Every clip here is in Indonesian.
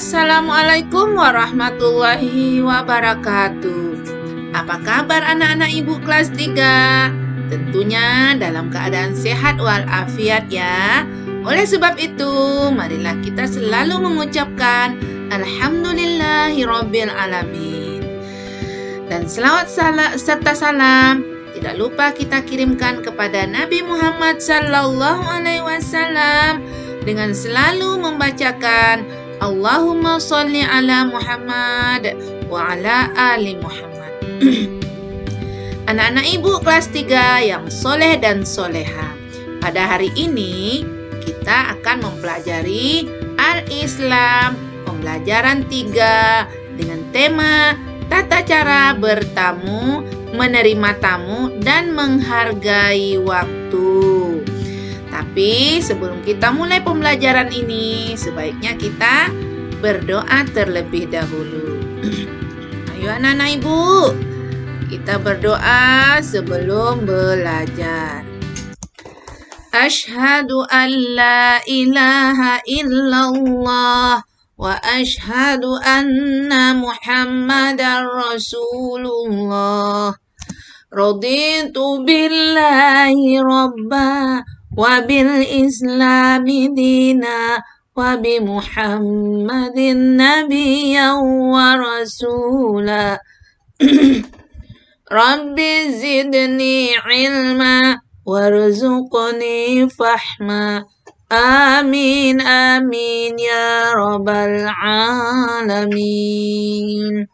Assalamualaikum warahmatullahi wabarakatuh. Apa kabar anak-anak ibu kelas 3? Tentunya dalam keadaan sehat walafiat ya. Oleh sebab itu, marilah kita selalu mengucapkan Alhamdulillahirabbil alamin. Dan selawat serta salam tidak lupa kita kirimkan kepada Nabi Muhammad sallallahu alaihi wasallam dengan selalu membacakan Allahumma sholli ala Muhammad wa ala ali Muhammad. Anak-anak ibu kelas 3 yang soleh dan soleha, pada hari ini kita akan mempelajari Al-Islam pembelajaran 3 dengan tema tata cara bertamu, menerima tamu, dan menghargai waktu. Tapi sebelum kita mulai pembelajaran ini, sebaiknya kita berdoa terlebih dahulu. Ayo anak-anak ibu, kita berdoa sebelum belajar. Asyhadu an la ilaha illallah wa asyhadu anna Muhammadar Rasulullah. Raditu billahi rabba wa bil islami dina wa bi Muhammadin nabiyyan wa rasula. Rabbi zidni ilma warzuqni fahma. Amin amin ya rabbal alamin.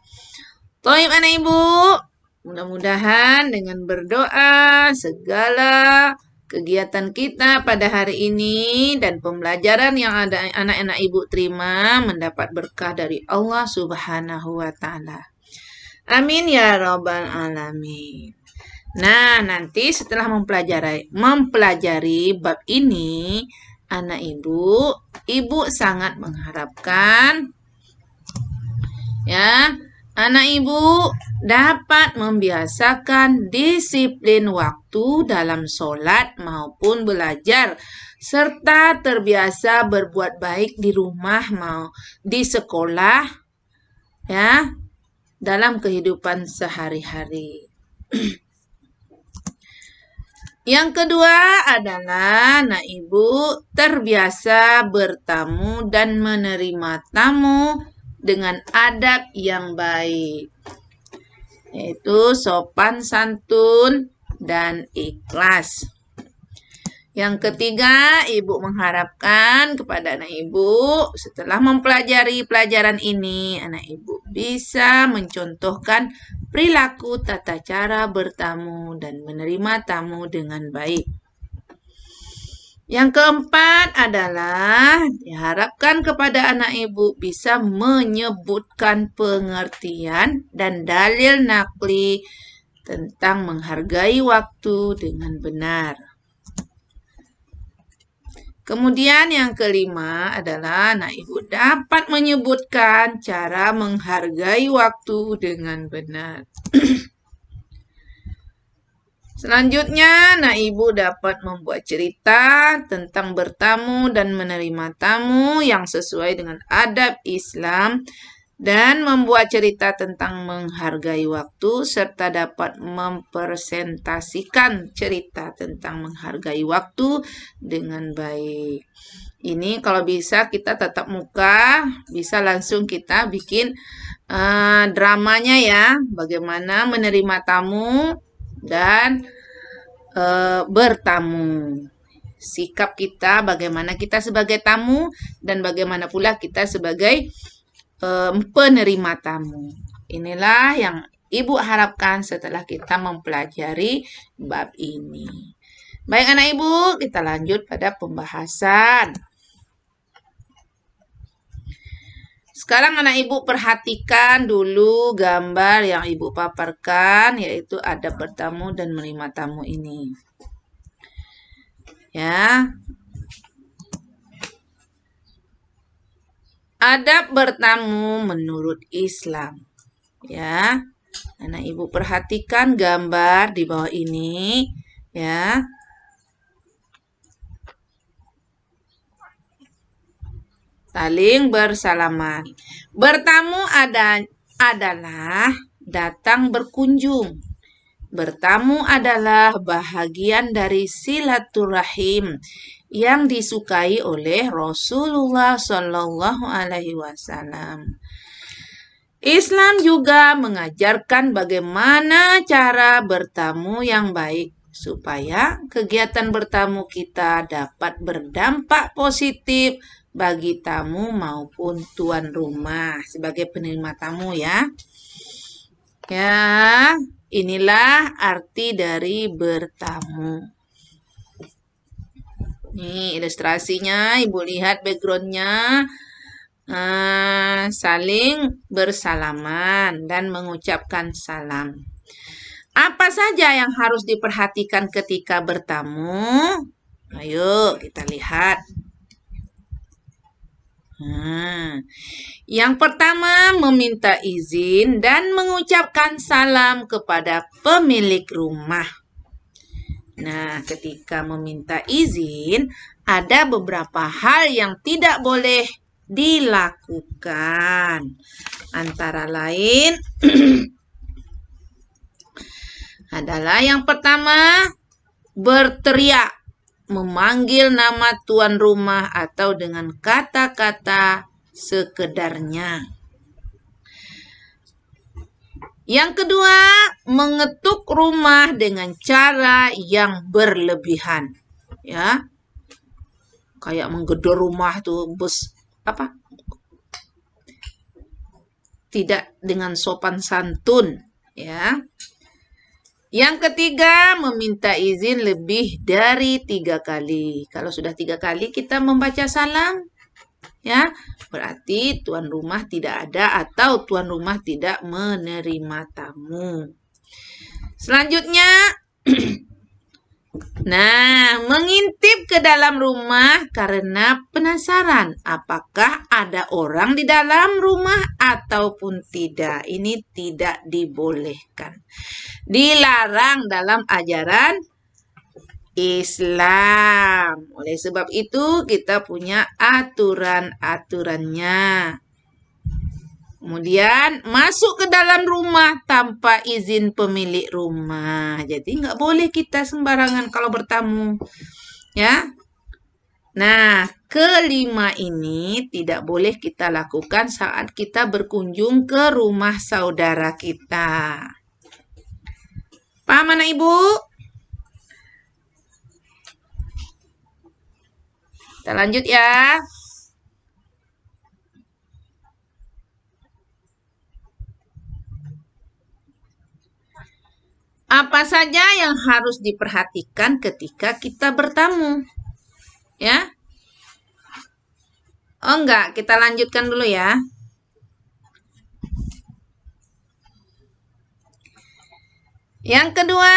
Baik anak ibu, mudah-mudahan dengan berdoa segala kegiatan kita pada hari ini dan pembelajaran yang ada anak-anak ibu terima mendapat berkah dari Allah Subhanahu wa taala. Amin ya rabbal alamin. Nah, nanti setelah mempelajari bab ini, anak ibu sangat mengharapkan ya, anak ibu dapat membiasakan disiplin waktu dalam sholat maupun belajar, serta terbiasa berbuat baik di rumah mau di sekolah ya, dalam kehidupan sehari-hari. Yang kedua adalah anak ibu terbiasa bertamu dan menerima tamu dengan adab yang baik, yaitu sopan santun dan ikhlas. Yang ketiga, ibu mengharapkan kepada anak ibu setelah mempelajari pelajaran ini, anak ibu bisa mencontohkan perilaku tata cara bertamu dan menerima tamu dengan baik. Yang keempat adalah diharapkan kepada anak ibu bisa menyebutkan pengertian dan dalil nakli tentang menghargai waktu dengan benar. Kemudian yang kelima adalah anak ibu dapat menyebutkan cara menghargai waktu dengan benar. Selanjutnya, anak ibu dapat membuat cerita tentang bertamu dan menerima tamu yang sesuai dengan adab Islam dan membuat cerita tentang menghargai waktu serta dapat mempresentasikan cerita tentang menghargai waktu dengan baik. Ini kalau bisa kita tatap muka, bisa langsung kita bikin dramanya ya, bagaimana menerima tamu dan bertamu. Sikap kita, bagaimana kita sebagai tamu dan bagaimana pula kita sebagai penerima tamu. Inilah yang ibu harapkan setelah kita mempelajari bab ini. Baik anak ibu, kita lanjut pada pembahasan. Sekarang anak ibu perhatikan dulu gambar yang ibu paparkan, yaitu adab bertamu dan menerima tamu ini. Ya. Adab bertamu menurut Islam. Ya. Anak ibu perhatikan gambar di bawah ini, ya. saling bersalaman. Bertamu adalah datang berkunjung. Bertamu adalah bahagian dari silaturahim yang disukai oleh Rasulullah Shallallahu Alaihi Wasallam. Islam juga mengajarkan bagaimana cara bertamu yang baik supaya kegiatan bertamu kita dapat berdampak positif bagi tamu maupun tuan rumah sebagai penerima tamu ya. Ya, inilah arti dari bertamu. Nih ilustrasinya, Ibu lihat backgroundnya. Saling bersalaman dan mengucapkan salam. Apa saja yang harus diperhatikan ketika bertamu? Ayo kita lihat. Yang pertama, meminta izin dan mengucapkan salam kepada pemilik rumah. Nah, ketika meminta izin, ada beberapa hal yang tidak boleh dilakukan. Antara lain adalah yang pertama, berteriak, memanggil nama tuan rumah atau dengan kata-kata sekedarnya. Yang kedua, mengetuk rumah dengan cara yang berlebihan. Ya. Kayak menggedor rumah tuh tidak dengan sopan santun, ya. Yang ketiga, meminta izin lebih dari 3 kali. Kalau sudah 3 kali kita membaca salam, ya, berarti tuan rumah tidak ada atau tuan rumah tidak menerima tamu. Selanjutnya, mengintip ke dalam rumah karena penasaran apakah ada orang di dalam rumah ataupun tidak. Ini tidak dibolehkan. Dilarang dalam ajaran Islam. Oleh sebab itu kita punya aturan-aturannya. Kemudian masuk ke dalam rumah tanpa izin pemilik rumah. Jadi nggak boleh kita sembarangan kalau bertamu. Ya. Nah, kelima ini tidak boleh kita lakukan saat kita berkunjung ke rumah saudara kita. Paham anak Ibu? Kita lanjut ya. Apa saja yang harus diperhatikan ketika kita bertamu? Ya? Oh enggak, kita lanjutkan dulu ya. Yang kedua,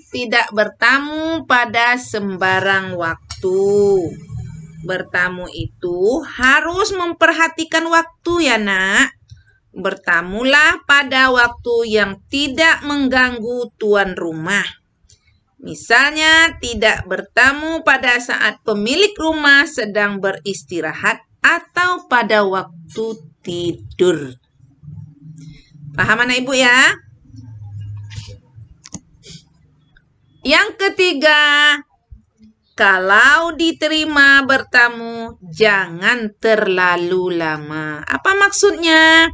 tidak bertamu pada sembarang waktu. Bertamu itu harus memperhatikan waktu ya nak. Bertamulah pada waktu yang tidak mengganggu tuan rumah. Misalnya, tidak bertamu pada saat pemilik rumah sedang beristirahat atau pada waktu tidur. Paham anak Ibu ya? Yang ketiga, kalau diterima bertamu, jangan terlalu lama. Apa maksudnya?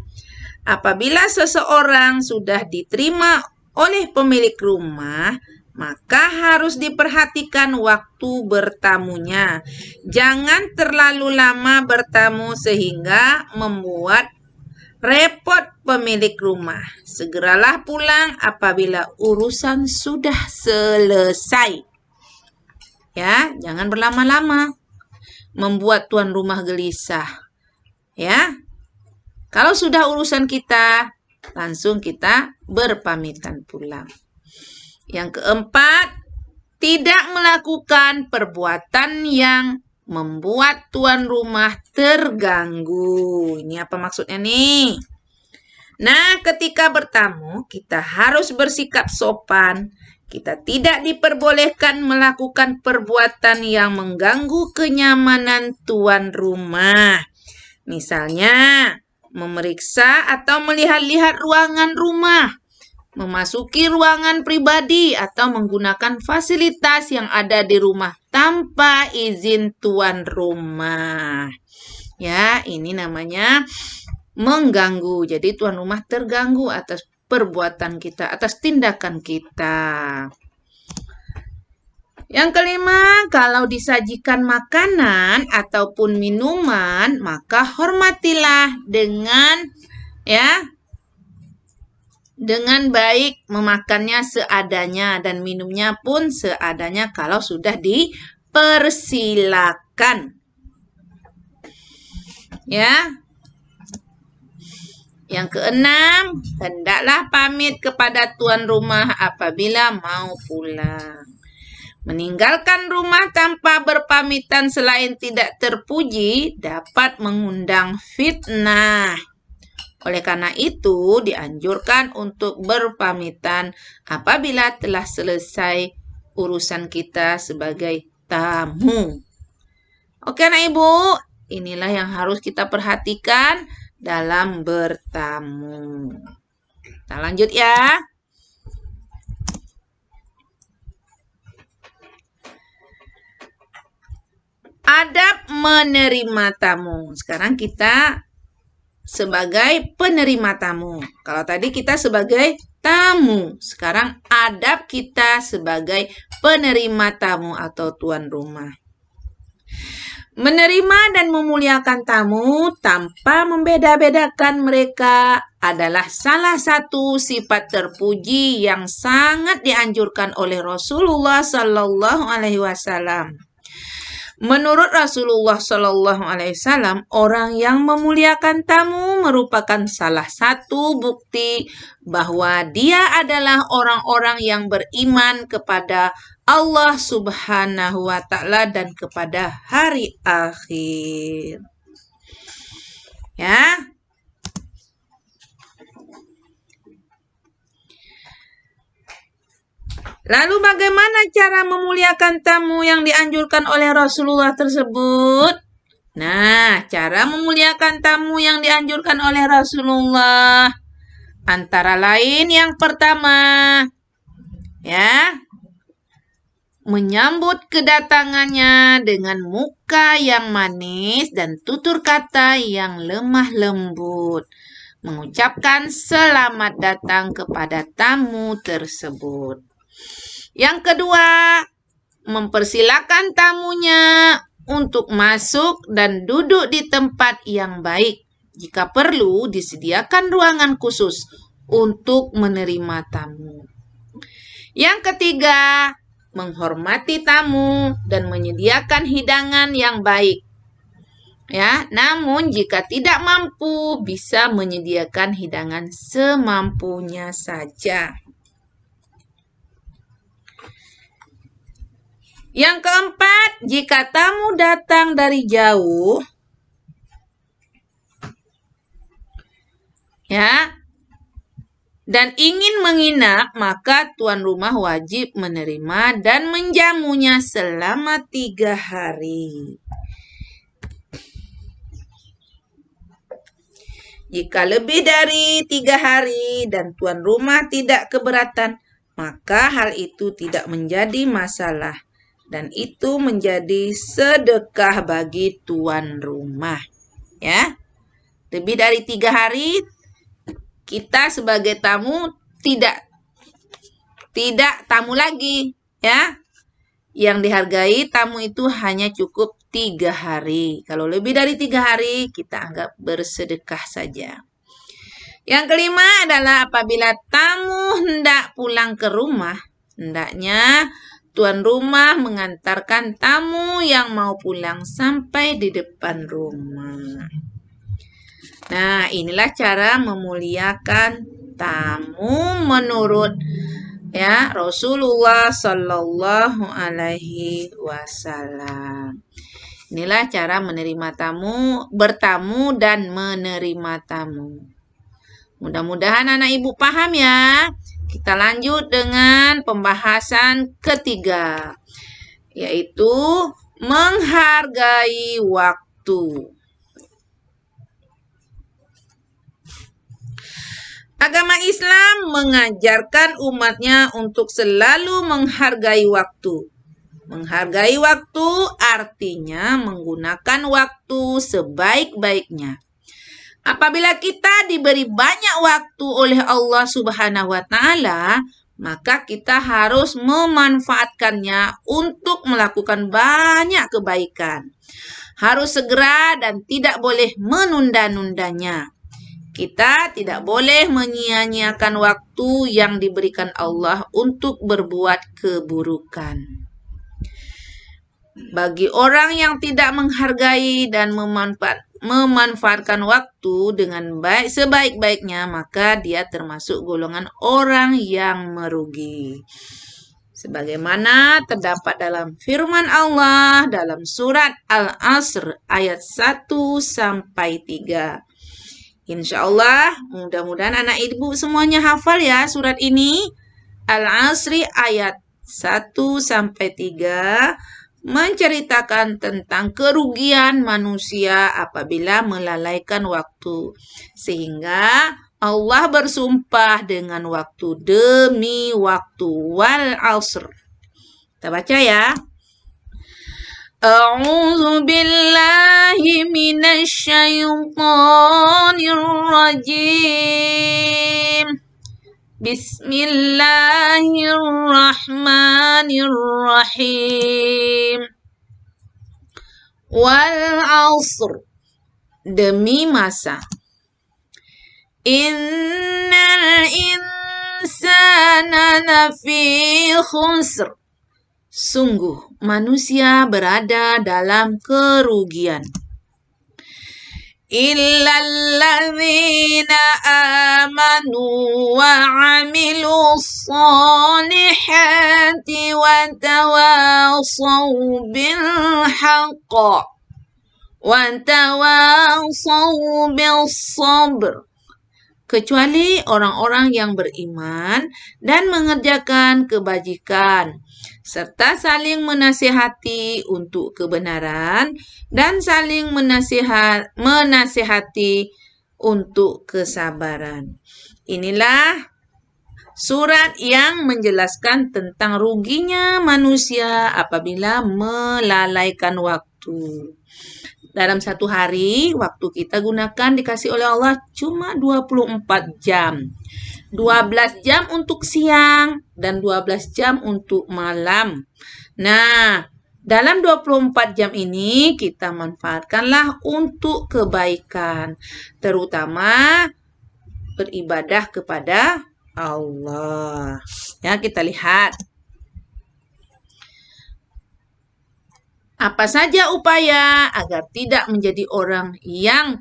Apabila seseorang sudah diterima oleh pemilik rumah, maka harus diperhatikan waktu bertamunya. Jangan terlalu lama bertamu sehingga membuat repot pemilik rumah. Segeralah pulang apabila urusan sudah selesai. Ya, jangan berlama-lama. Membuat tuan rumah gelisah. Ya. Kalau sudah urusan kita, langsung kita berpamitan pulang. Yang keempat, tidak melakukan perbuatan yang membuat tuan rumah terganggu. Ini apa maksudnya nih? Nah, ketika bertamu, kita harus bersikap sopan. Kita tidak diperbolehkan melakukan perbuatan yang mengganggu kenyamanan tuan rumah. Misalnya, memeriksa atau melihat-lihat ruangan rumah, memasuki ruangan pribadi atau menggunakan fasilitas yang ada di rumah tanpa izin tuan rumah. Ya, ini namanya mengganggu. Jadi tuan rumah terganggu atas perbuatan kita, atas tindakan kita. Yang kelima, kalau disajikan makanan ataupun minuman, maka hormatilah dengan baik, memakannya seadanya dan minumnya pun seadanya kalau sudah dipersilakan. Ya. Yang keenam, hendaklah pamit kepada tuan rumah apabila mau pulang. Meninggalkan rumah tanpa berpamitan selain tidak terpuji dapat mengundang fitnah. Oleh karena itu, dianjurkan untuk berpamitan apabila telah selesai urusan kita sebagai tamu. Oke, anak ibu, inilah yang harus kita perhatikan dalam bertamu. Kita lanjut ya. Adab menerima tamu. Sekarang kita sebagai penerima tamu. Kalau tadi kita sebagai tamu, sekarang adab kita sebagai penerima tamu atau tuan rumah. Menerima dan memuliakan tamu tanpa membeda-bedakan mereka adalah salah satu sifat terpuji yang sangat dianjurkan oleh Rasulullah Sallallahu Alaihi Wasallam. Menurut Rasulullah Sallallahu Alaihi Wasallam, orang yang memuliakan tamu merupakan salah satu bukti bahwa dia adalah orang-orang yang beriman kepada Allah Subhanahu wa Ta'ala dan kepada hari akhir. Ya. Lalu bagaimana cara memuliakan tamu yang dianjurkan oleh Rasulullah tersebut? Nah, cara memuliakan tamu yang dianjurkan oleh Rasulullah antara lain yang pertama, ya, menyambut kedatangannya dengan muka yang manis dan tutur kata yang lemah lembut. Mengucapkan selamat datang kepada tamu tersebut. Yang kedua, mempersilakan tamunya untuk masuk dan duduk di tempat yang baik. Jika perlu, disediakan ruangan khusus untuk menerima tamu. Yang ketiga, menghormati tamu dan menyediakan hidangan yang baik. Ya, namun jika tidak mampu, bisa menyediakan hidangan semampunya saja. Yang keempat, jika tamu datang dari jauh, ya, dan ingin menginap, maka tuan rumah wajib menerima dan menjamunya selama 3 hari. Jika lebih dari 3 hari dan tuan rumah tidak keberatan, maka hal itu tidak menjadi masalah. Dan itu menjadi sedekah bagi tuan rumah. Ya. Lebih dari 3 hari, kita sebagai tamu tidak tamu lagi. Ya. Yang dihargai tamu itu hanya cukup 3 hari. Kalau lebih dari 3 hari, kita anggap bersedekah saja. Yang kelima adalah apabila tamu hendak pulang ke rumah, hendaknya tuan rumah mengantarkan tamu yang mau pulang sampai di depan rumah. Nah, inilah cara memuliakan tamu menurut Rasulullah Sallallahu Alaihi Wasallam. Inilah cara menerima tamu, bertamu dan menerima tamu. Mudah-mudahan anak ibu paham ya. Kita lanjut dengan pembahasan ketiga, yaitu menghargai waktu. Agama Islam mengajarkan umatnya untuk selalu menghargai waktu. Menghargai waktu artinya menggunakan waktu sebaik-baiknya. Apabila kita diberi banyak waktu oleh Allah Subhanahu wa Ta'ala, maka kita harus memanfaatkannya untuk melakukan banyak kebaikan. Harus segera dan tidak boleh menunda-nundanya. Kita tidak boleh menyia-nyiakan waktu yang diberikan Allah untuk berbuat keburukan. Bagi orang yang tidak menghargai dan memanfaatkan waktu dengan baik sebaik-baiknya, maka dia termasuk golongan orang yang merugi. Sebagaimana terdapat dalam firman Allah dalam surat Al-Asr ayat 1 sampai 3. Insya Allah, mudah-mudahan anak ibu semuanya hafal ya surat ini. Al-Asri ayat 1 sampai 3 menceritakan tentang kerugian manusia apabila melalaikan waktu. Sehingga Allah bersumpah dengan waktu demi waktu. Wal asr. Kita baca ya. A'udzu billahi minasy syaithanir rajim. Bismillahirrahmanirrahim. Wal asr. Demi masa. Innal insana lafi khusr. Sungguh manusia berada dalam kerugian. Illalladzina amanu wa amilus solihati wa tawasaw bil haqq wa tawasaw bis sabr. Kecuali orang-orang yang beriman dan mengerjakan kebajikan, serta saling menasihati untuk kebenaran dan saling menasihati untuk kesabaran. Inilah surat yang menjelaskan tentang ruginya manusia apabila melalaikan waktu. Dalam satu hari, waktu kita gunakan dikasih oleh Allah cuma 24 jam. 12 jam untuk siang dan 12 jam untuk malam. Nah, dalam 24 jam ini kita manfaatkanlah untuk kebaikan. Terutama beribadah kepada Allah. Ya, kita lihat. Apa saja upaya agar tidak menjadi orang yang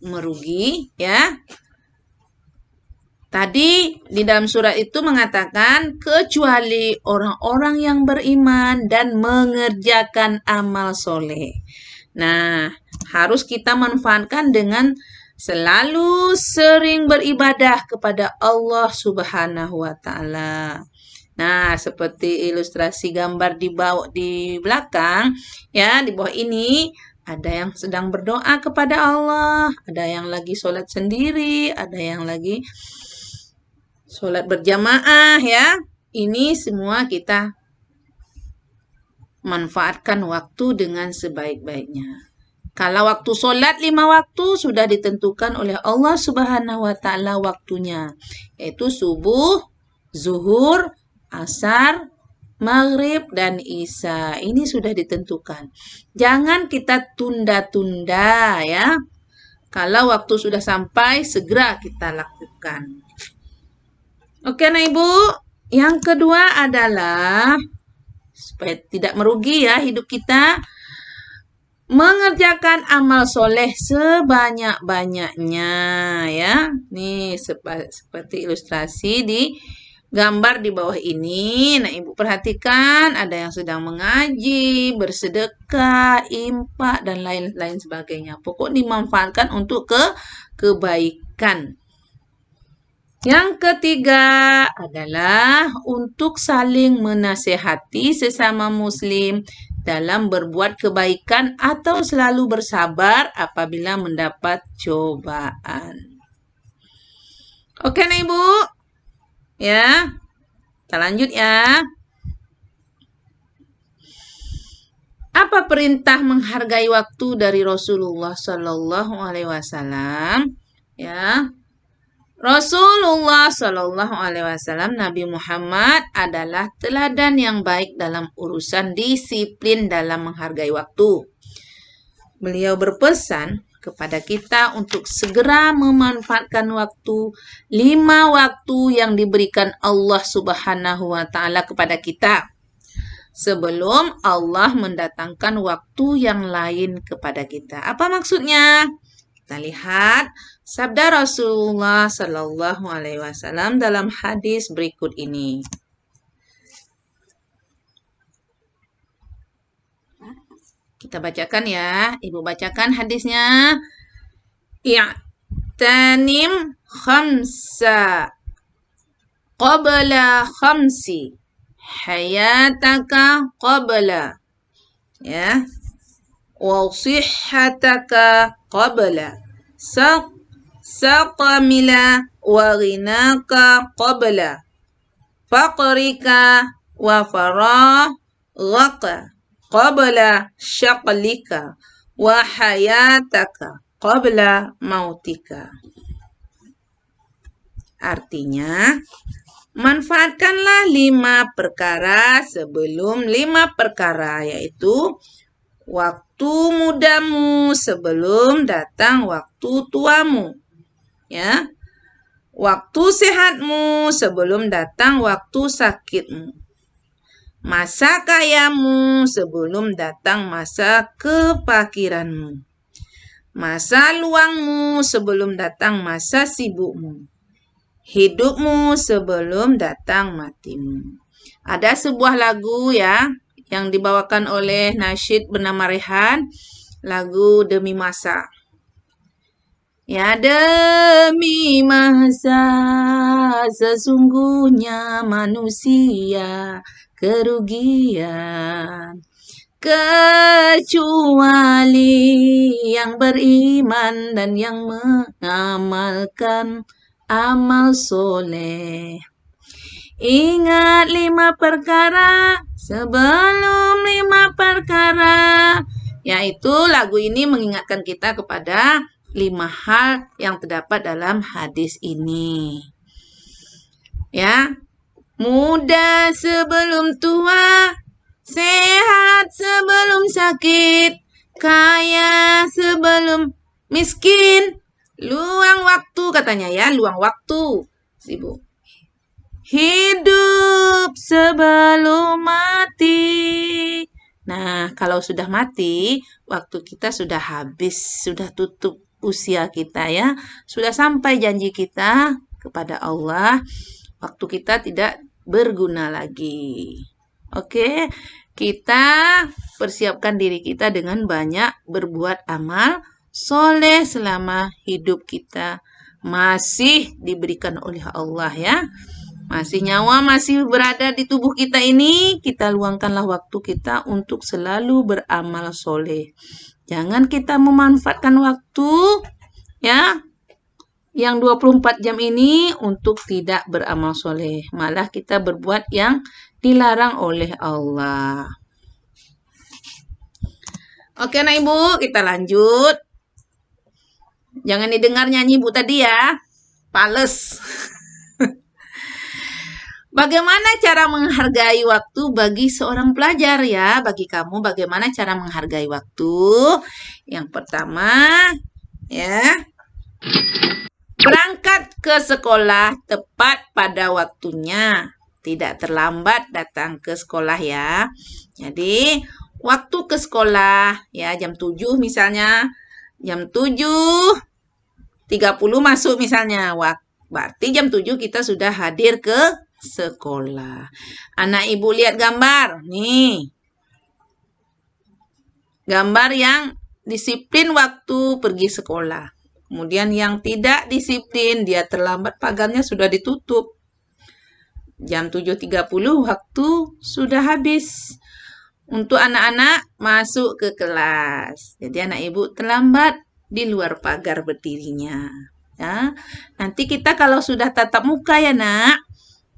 merugi, ya? Tadi di dalam surat itu mengatakan kecuali orang-orang yang beriman dan mengerjakan amal soleh. Nah, harus kita manfaatkan dengan selalu sering beribadah kepada Allah Subhanahu wa Ta'ala. Nah, seperti ilustrasi gambar di belakang, ya, di bawah ini ada yang sedang berdoa kepada Allah, ada yang lagi sholat sendiri, ada yang lagi sholat berjamaah, ya. Ini semua kita manfaatkan waktu dengan sebaik-baiknya. Kalau waktu sholat 5 waktu sudah ditentukan oleh Allah Subhanahu wa Ta'ala waktunya, yaitu subuh, zuhur, asar, maghrib, dan isya. Ini sudah ditentukan. Jangan kita tunda-tunda, ya. Kalau waktu sudah sampai, segera kita lakukan. Oke, nah Ibu. Yang kedua adalah, supaya tidak merugi ya hidup kita, mengerjakan amal soleh sebanyak-banyaknya, ya. Nih, seperti ilustrasi di gambar di bawah ini. Nah, Ibu perhatikan ada yang sedang mengaji, bersedekah, infak, dan lain-lain sebagainya. Pokoknya dimanfaatkan untuk kebaikan. Yang ketiga adalah untuk saling menasehati sesama muslim dalam berbuat kebaikan atau selalu bersabar apabila mendapat cobaan. Oke, nah Ibu. Ya, kita lanjut ya. Apa perintah menghargai waktu dari Rasulullah Shallallahu Alaihi Wasallam? Ya, Rasulullah Shallallahu Alaihi Wasallam, Nabi Muhammad adalah teladan yang baik dalam urusan disiplin dalam menghargai waktu. Beliau berpesan kepada kita untuk segera memanfaatkan waktu, 5 waktu yang diberikan Allah Subhanahu wa Ta'ala kepada kita, sebelum Allah mendatangkan waktu yang lain kepada kita. Apa maksudnya? Kita lihat sabda Rasulullah Sallallahu Alaihi Wasallam dalam hadis berikut ini. Kita bacakan ya, Ibu bacakan hadisnya. I'tanim khamsa qabla khamsi hayataka qabla, ya, wa sihhataka qabla saqamila wa ghinaka qabla faqrika wa faraghaka qabla syaqlika wa hayataka qabla mautika. Artinya, manfaatkanlah 5 perkara sebelum 5 perkara, yaitu waktu mudamu sebelum datang waktu tuamu, ya. Waktu sehatmu sebelum datang waktu sakitmu. Masa kayamu sebelum datang masa kefakiranmu. Masa luangmu sebelum datang masa sibukmu. Hidupmu sebelum datang matimu. Ada sebuah lagu ya yang dibawakan oleh nasyid bernama Rehan, lagu Demi Masa. Ya, demi masa sesungguhnya manusia kerugian, kecuali yang beriman dan yang mengamalkan amal soleh. Ingat 5 perkara sebelum 5 perkara. Yaitu lagu ini mengingatkan kita kepada 5 hal yang terdapat dalam hadis ini. Ya, muda sebelum tua, sehat sebelum sakit, kaya sebelum miskin, luang waktu katanya ya, luang waktu. Ibu. Hidup sebelum mati. Nah, kalau sudah mati, waktu kita sudah habis, sudah tutup usia kita ya. Sudah sampai janji kita kepada Allah, waktu kita tidak berguna lagi. Oke, kita persiapkan diri kita dengan banyak berbuat amal soleh selama hidup kita masih diberikan oleh Allah ya. Masih nyawa, masih berada di tubuh kita ini, kita luangkanlah waktu kita untuk selalu beramal soleh. Jangan kita memanfaatkan waktu ya yang 24 jam ini untuk tidak beramal soleh. Malah kita berbuat yang dilarang oleh Allah. Oke, nah Ibu, kita lanjut. Jangan didengar nyanyi Ibu tadi ya. Pales. Bagaimana cara menghargai waktu bagi seorang pelajar ya? Bagi kamu bagaimana cara menghargai waktu? Yang pertama ya, berangkat ke sekolah tepat pada waktunya. Tidak terlambat datang ke sekolah ya. Jadi, waktu ke sekolah ya jam 7 misalnya. Jam 7.30 masuk misalnya. Berarti jam 7 kita sudah hadir ke sekolah. Anak Ibu lihat gambar. Nih. Gambar yang disiplin waktu pergi sekolah. Kemudian yang tidak disiplin, dia terlambat, pagarnya sudah ditutup. Jam 7.30 waktu sudah habis. Untuk anak-anak masuk ke kelas. Jadi anak Ibu terlambat di luar pagar berdirinya. Ya, nanti kita kalau sudah tatap muka ya nak,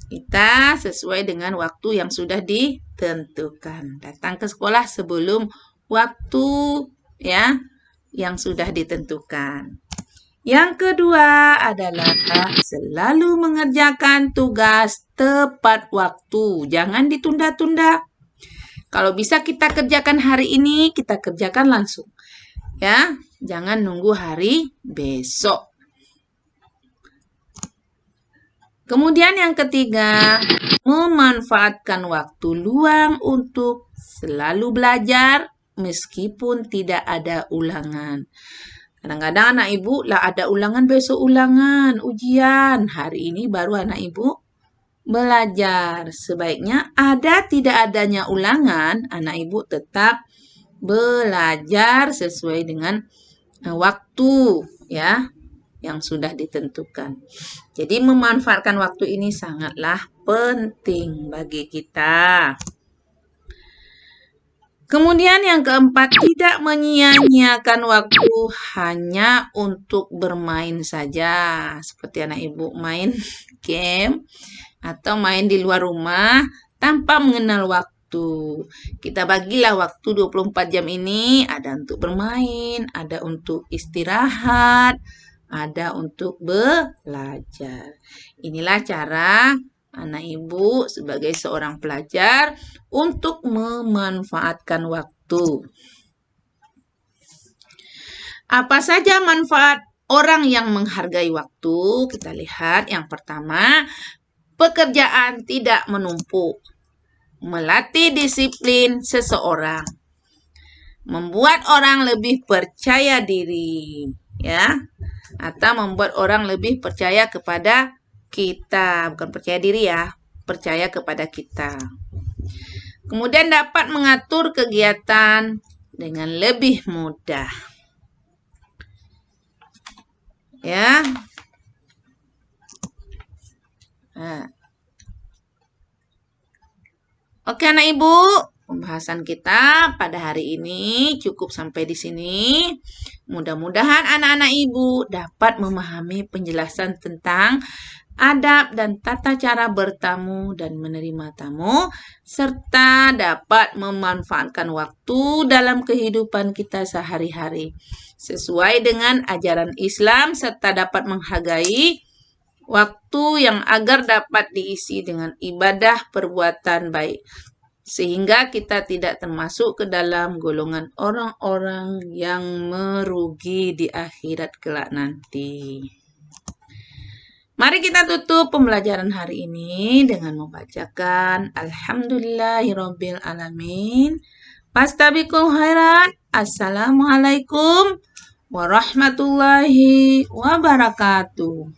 kita sesuai dengan waktu yang sudah ditentukan. Datang ke sekolah sebelum waktu ya yang sudah ditentukan. Yang kedua adalah selalu mengerjakan tugas tepat waktu. Jangan ditunda-tunda. Kalau bisa kita kerjakan hari ini, kita kerjakan langsung. Ya, jangan nunggu hari besok. Kemudian yang ketiga, memanfaatkan waktu luang untuk selalu belajar meskipun tidak ada ulangan. Kadang-kadang anak ibu lah ada ulangan, besok ulangan, ujian. Hari ini baru anak ibu belajar. Sebaiknya ada tidak adanya ulangan, anak ibu tetap belajar sesuai dengan waktu ya yang sudah ditentukan. Jadi memanfaatkan waktu ini sangatlah penting bagi kita. Kemudian yang keempat, tidak menyia-nyiakan waktu hanya untuk bermain saja. Seperti anak ibu main game atau main di luar rumah tanpa mengenal waktu. Kita bagilah waktu 24 jam ini, ada untuk bermain, ada untuk istirahat, ada untuk belajar. Inilah cara anak ibu sebagai seorang pelajar untuk memanfaatkan waktu. Apa saja manfaat orang yang menghargai waktu? Kita lihat yang pertama, pekerjaan tidak menumpuk. Melatih disiplin seseorang. Membuat orang lebih percaya diri, ya. Atau membuat orang lebih percaya kepada kita, bukan percaya diri ya, percaya kepada kita. Kemudian dapat mengatur kegiatan dengan lebih mudah. Ya. Nah. Oke anak ibu, pembahasan kita pada hari ini cukup sampai di sini. Mudah-mudahan anak-anak ibu dapat memahami penjelasan tentang adab dan tata cara bertamu dan menerima tamu, serta dapat memanfaatkan waktu dalam kehidupan kita sehari-hari sesuai dengan ajaran Islam, serta dapat menghargai waktu yang agar dapat diisi dengan ibadah perbuatan baik, sehingga kita tidak termasuk ke dalam golongan orang-orang yang merugi di akhirat kelak nanti. Mari kita tutup pembelajaran hari ini dengan membacakan Alhamdulillahirabbil alamin. Fastabiqul khairat. Assalamualaikum warahmatullahi wabarakatuh.